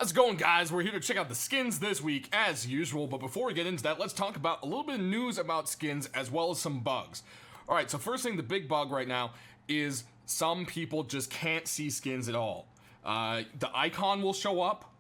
How's it going, guys? We're here to check out the skins this week as usual, but before we get into that, let's talk about a little bit of news about skins as well as some bugs. Alright, so first thing, the big bug right now is some people just can't see skins at all. The icon will show up,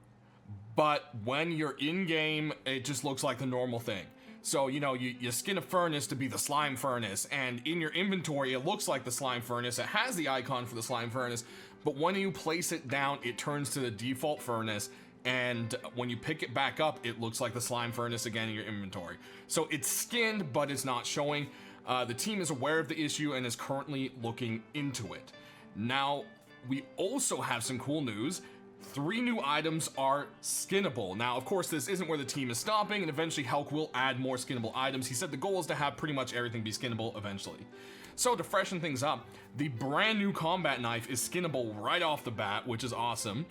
but when you're in-game, it just looks like the normal thing. So, you know, you skin a furnace to be the slime furnace, and in your inventory, it looks like the slime furnace. It has the icon for the slime furnace, but when you place it down, it turns to the default furnace, and when you pick it back up, it looks like the slime furnace again in your inventory. So it's skinned, but it's not showing. The team is aware of the issue and is currently looking into it. Now, we also have some cool news. 3 new items are skinnable. Now, of course, this isn't where the team is stopping, and eventually Helk will add more skinnable items. He said the goal is to have pretty much everything be skinnable eventually. So, to freshen things up, the brand new combat knife is skinnable right off the bat, which is awesome.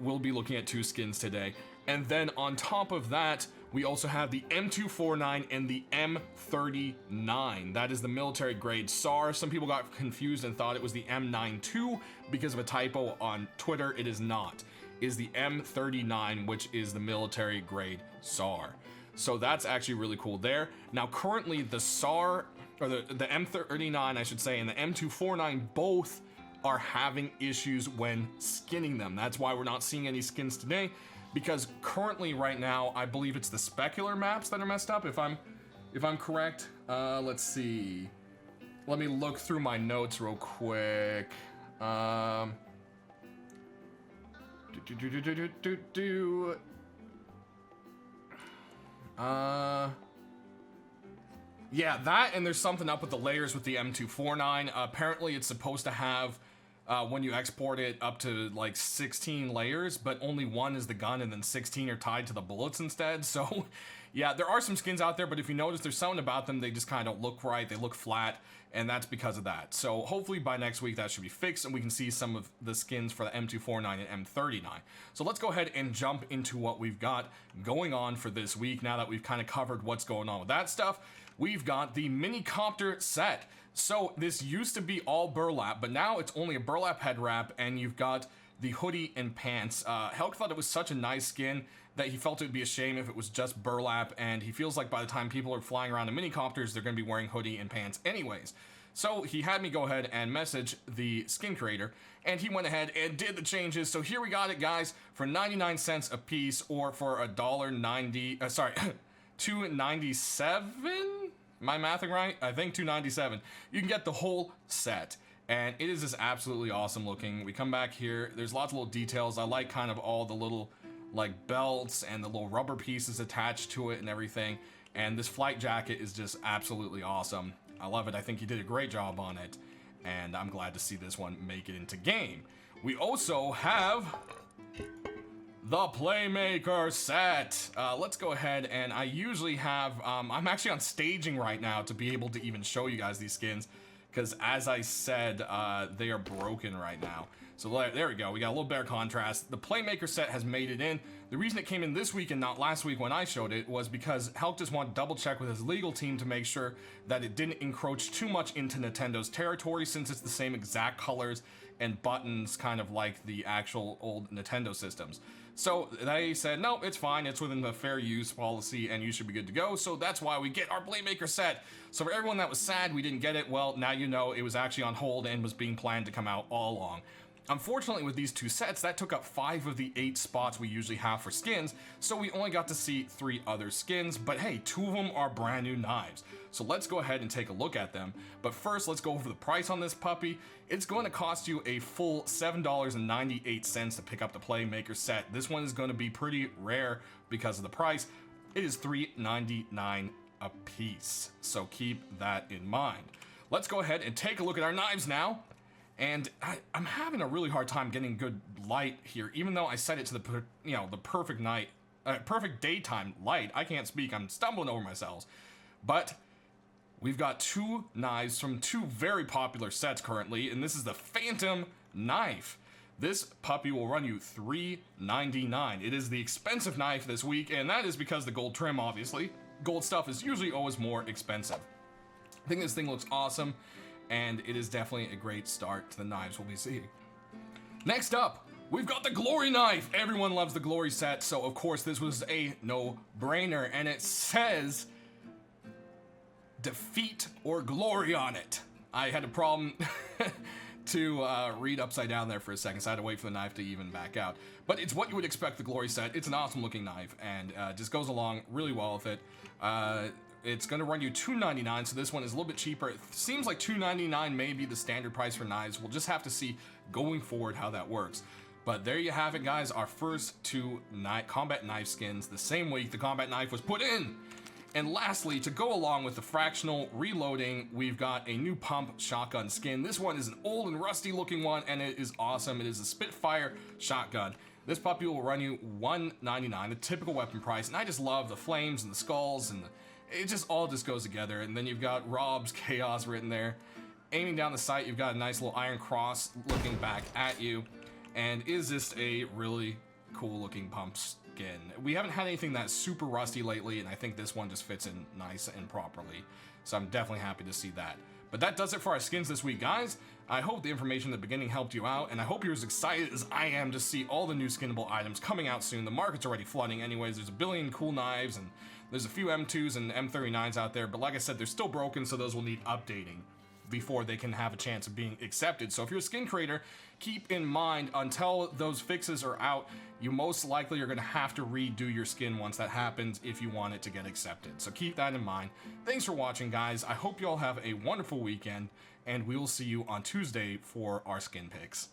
We'll be looking at 2 skins today. And then on top of that, we also have the M249 and the M39. That is the military grade SAR. Some people got confused and thought it was the M92 because of a typo on Twitter. It is not. It is the M39, which is the military grade SAR. So that's actually really cool there. Now currently the SAR, or the M39 I should say, and the M249 both are having issues when skinning them. That's why we're not seeing any skins today, because currently right now I believe it's the specular maps that are messed up, if I'm correct. Let's see, let me look through my notes real quick. Yeah, that, and there's something up with the layers with the M249. Apparently it's supposed to have, when you export it, up to like 16 layers, but only 1 is the gun and then 16 are tied to the bullets instead. So yeah, there are some skins out there, but if you notice, there's something about them, they just kind of don't look right, they look flat, and that's because of that. So hopefully by next week that should be fixed and we can see some of the skins for the M249 and M39. So let's go ahead and jump into what we've got going on for this week. Now that we've kind of covered what's going on with that stuff, we've got the Mincopter set. So this used to be all burlap, but now it's only a burlap head wrap, and you've got the hoodie and pants. Helk thought it was such a nice skin that he felt it would be a shame if it was just burlap, and he feels like by the time people are flying around in Mincopters, they're going to be wearing hoodie and pants anyways. So he had me go ahead and message the skin creator, and he went ahead and did the changes. So here we got it, guys, for 99 cents a piece, or for $1.90, sorry, $2.97? Am I mathing right? I think $2.97. You can get the whole set, and it is just absolutely awesome looking. We come back here, there's lots of little details. I like kind of all the little like belts and the little rubber pieces attached to it and everything, and this flight jacket is just absolutely awesome. I love it. I think he did a great job on it, and I'm glad to see this one make it into game. We also have the Playmaker set. Let's go ahead, and I usually have, I'm actually on staging right now to be able to even show you guys these skins, because as I said, they are broken right now. So there we go, we got a little better contrast. The Playmaker set has made it in. The reason it came in this week and not last week when I showed it was because Helk just wanted to double check with his legal team to make sure that it didn't encroach too much into Nintendo's territory, since it's the same exact colors and buttons kind of like the actual old Nintendo systems. So they said, no, it's fine, it's within the fair use policy and you should be good to go. So that's why we get our Playmaker set. So for everyone that was sad we didn't get it, well, now you know it was actually on hold and was being planned to come out all along. Unfortunately, with these 2 sets, that took up 5 of the 8 spots we usually have for skins, so we only got to see 3 other skins, but hey, 2 of them are brand new knives. So let's go ahead and take a look at them. But first, let's go over the price on this puppy. It's going to cost you a full $7.98 to pick up the Playmaker set. This one is going to be pretty rare because of the price. It is $3.99 a piece, so keep that in mind. Let's go ahead and take a look at our knives now. And I'm having a really hard time getting good light here, even though I set it to the perfect night, perfect daytime light. I can't speak, I'm stumbling over myself. But we've got 2 knives from 2 very popular sets currently, and this is the Phantom knife. This puppy will run you $3.99. It is the expensive knife this week, and that is because the gold trim, obviously. Gold stuff is usually always more expensive. I think this thing looks awesome, and it is definitely a great start to the knives we'll be seeing. Next up, we've got the Glory Knife. Everyone loves the Glory set, so of course this was a no-brainer, and it says defeat or glory on it. I had a problem to read upside down there for a second, so I had to wait for the knife to even back out. But it's what you would expect the Glory set. It's an awesome looking knife, and just goes along really well with it. It's going to run you $2.99, so this one is a little bit cheaper. It seems like $2.99 may be the standard price for knives. We'll just have to see going forward how that works. But there you have it, guys. Our first two combat knife skins the same week the combat knife was put in. And lastly, to go along with the fractional reloading, we've got a new pump shotgun skin. This one is an old and rusty looking one, and it is awesome. It is a Spitfire Shotgun. This puppy will run you $1.99, the typical weapon price, and I just love the flames and the skulls, and it just all goes together. And then you've got Rob's Chaos written there. Aiming down the sight, you've got a nice little iron cross looking back at you, and is just a really cool looking pump skin. We haven't had anything that's super rusty lately, and I think this one just fits in nice and properly, so I'm definitely happy to see that. But that does it for our skins this week, guys. I hope the information at the beginning helped you out, and I hope you're as excited as I am to see all the new skinnable items coming out soon. The market's already flooding anyways. There's a billion cool knives, and there's a few M2s and M39s out there, but like I said, they're still broken, so those will need updating before they can have a chance of being accepted. So if you're a skin creator, keep in mind, until those fixes are out, you most likely are going to have to redo your skin once that happens if you want it to get accepted. So keep that in mind. Thanks for watching, guys. I hope you all have a wonderful weekend, and we will see you on Tuesday for our skin picks.